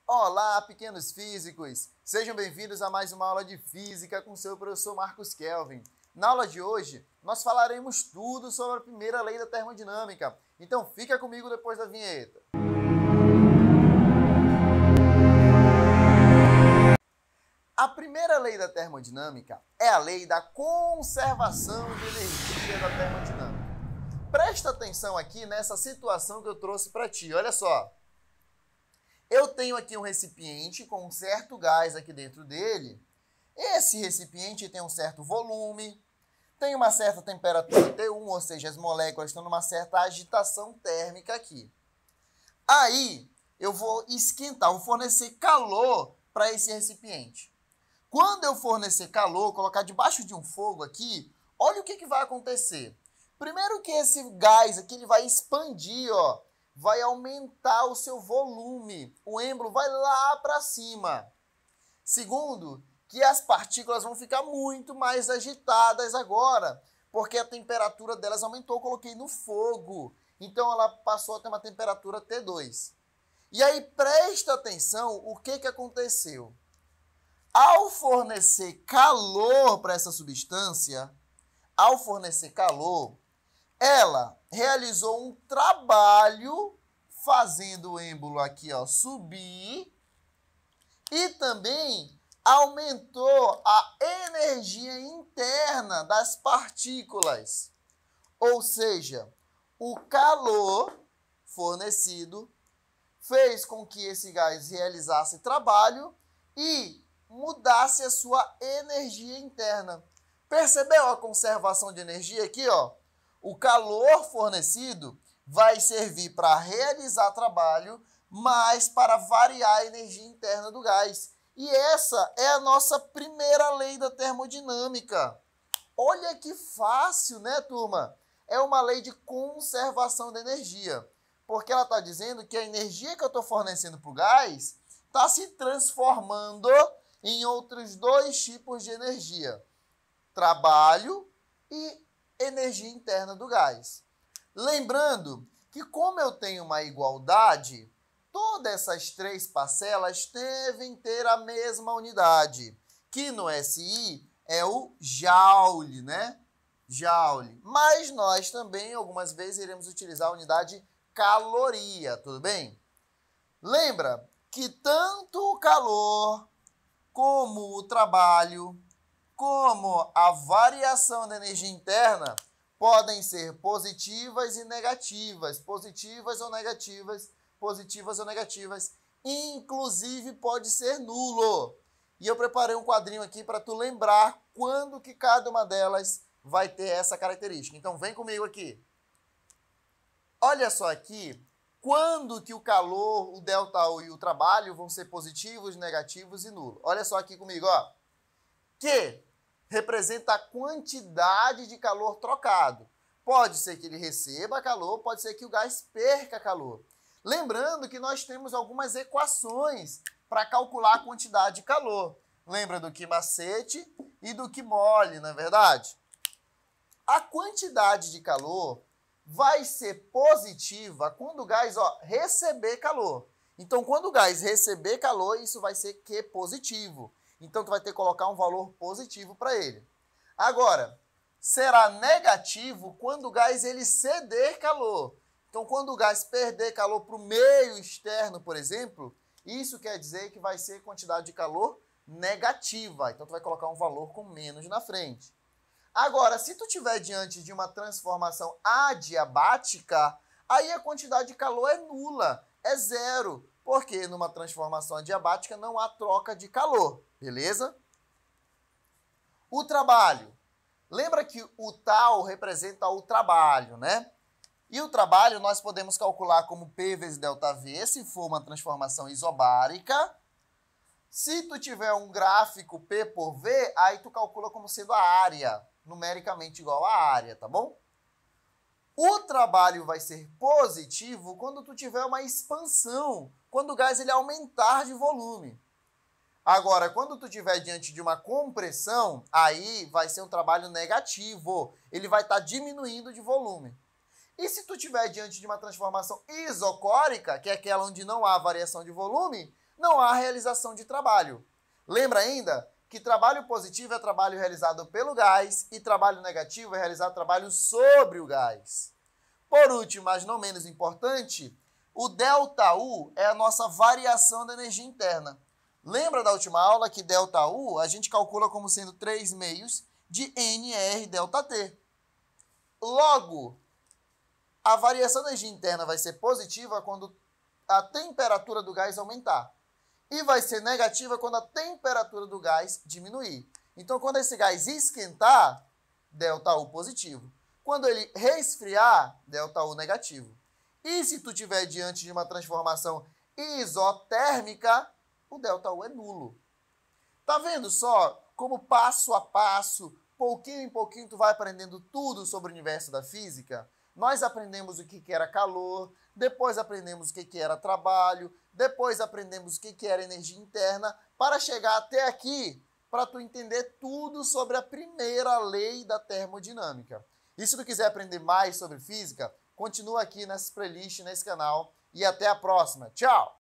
Olá, pequenos físicos! Sejam bem-vindos a mais uma aula de Física com seu professor Marcos Kelvin. Na aula de hoje, nós falaremos tudo sobre a primeira lei da termodinâmica. Então fica comigo depois da vinheta. A primeira lei da termodinâmica é a lei da conservação de energia da termodinâmica. Presta atenção aqui nessa situação que eu trouxe para ti. Olha só. Eu tenho aqui um recipiente com um certo gás aqui dentro dele. Esse recipiente tem um certo volume, tem uma certa temperatura T1, ou seja, as moléculas estão numa certa agitação térmica aqui. Aí, eu vou esquentar, vou fornecer calor para esse recipiente. Quando eu fornecer calor, colocar debaixo de um fogo aqui, olha o que vai acontecer. Primeiro que esse gás aqui ele vai expandir, ó. Vai aumentar o seu volume, o êmbolo vai lá para cima. Segundo, que as partículas vão ficar muito mais agitadas agora, porque a temperatura delas aumentou, eu coloquei no fogo. Então ela passou a ter uma temperatura T2. E aí presta atenção o que aconteceu. Ao fornecer calor para essa substância, ela realizou um trabalho fazendo o êmbolo aqui, ó, subir e também aumentou a energia interna das partículas. Ou seja, o calor fornecido fez com que esse gás realizasse trabalho e mudasse a sua energia interna. Percebeu a conservação de energia aqui, ó? O calor fornecido vai servir para realizar trabalho, mas para variar a energia interna do gás. E essa é a nossa primeira lei da termodinâmica. Olha que fácil, né, turma? É uma lei de conservação da energia, porque ela está dizendo que a energia que eu estou fornecendo para o gás está se transformando em outros dois tipos de energia: trabalho e energia interna do gás. Lembrando que, como eu tenho uma igualdade, todas essas três parcelas devem ter a mesma unidade, que no SI é o Joule, né? Joule. Mas nós também, algumas vezes, iremos utilizar a unidade caloria, tudo bem? Lembra que tanto o calor, como o trabalho, como a variação da energia interna podem ser positivas e negativas, positivas ou negativas, inclusive pode ser nulo. E eu preparei um quadrinho aqui para tu lembrar quando que cada uma delas vai ter essa característica. Então vem comigo aqui. Olha só aqui, quando que o calor, o ΔU e o trabalho vão ser positivos, negativos e nulo. Olha só aqui comigo, ó. Que representa a quantidade de calor trocado. Pode ser que ele receba calor, pode ser que o gás perca calor. Lembrando que nós temos algumas equações para calcular a quantidade de calor. Lembra do que macete e do que mole, não é verdade? A quantidade de calor vai ser positiva quando o gás, ó, receber calor. Então, quando o gás receber calor, isso vai ser Q positivo. Então, tu vai ter que colocar um valor positivo para ele. Agora, será negativo quando o gás ele ceder calor. Então, quando o gás perder calor para o meio externo, por exemplo, isso quer dizer que vai ser quantidade de calor negativa. Então, tu vai colocar um valor com menos na frente. Agora, se tu estiver diante de uma transformação adiabática, aí a quantidade de calor é nula, é zero. Porque numa transformação adiabática não há troca de calor, beleza? O trabalho. Lembra que o tal representa o trabalho, né? E o trabalho nós podemos calcular como P vezes ΔV, se for uma transformação isobárica. Se tu tiver um gráfico P por V, aí tu calcula como sendo a área, numericamente igual à área, tá bom? O trabalho vai ser positivo quando tu tiver uma expansão, quando o gás ele aumentar de volume. Agora, quando tu estiver diante de uma compressão, aí vai ser um trabalho negativo. Ele vai estar diminuindo de volume. E se tu estiver diante de uma transformação isocórica, que é aquela onde não há variação de volume, não há realização de trabalho. Lembra ainda que trabalho positivo é trabalho realizado pelo gás e trabalho negativo é realizar trabalho sobre o gás. Por último, mas não menos importante, o ΔU é a nossa variação da energia interna. Lembra da última aula que ΔU a gente calcula como sendo 3/2 de NR∆T. Logo, a variação da energia interna vai ser positiva quando a temperatura do gás aumentar. E vai ser negativa quando a temperatura do gás diminuir. Então, quando esse gás esquentar, ΔU positivo. Quando ele resfriar, ΔU negativo. E se tu estiver diante de uma transformação isotérmica, o ΔU é nulo. Tá vendo só como passo a passo, pouquinho em pouquinho, tu vai aprendendo tudo sobre o universo da física? Nós aprendemos o que era calor, depois aprendemos o que era trabalho, depois aprendemos o que era energia interna, para chegar até aqui, para tu entender tudo sobre a primeira lei da termodinâmica. E se tu quiser aprender mais sobre física, continua aqui nessa playlist, nesse canal, e até a próxima. Tchau!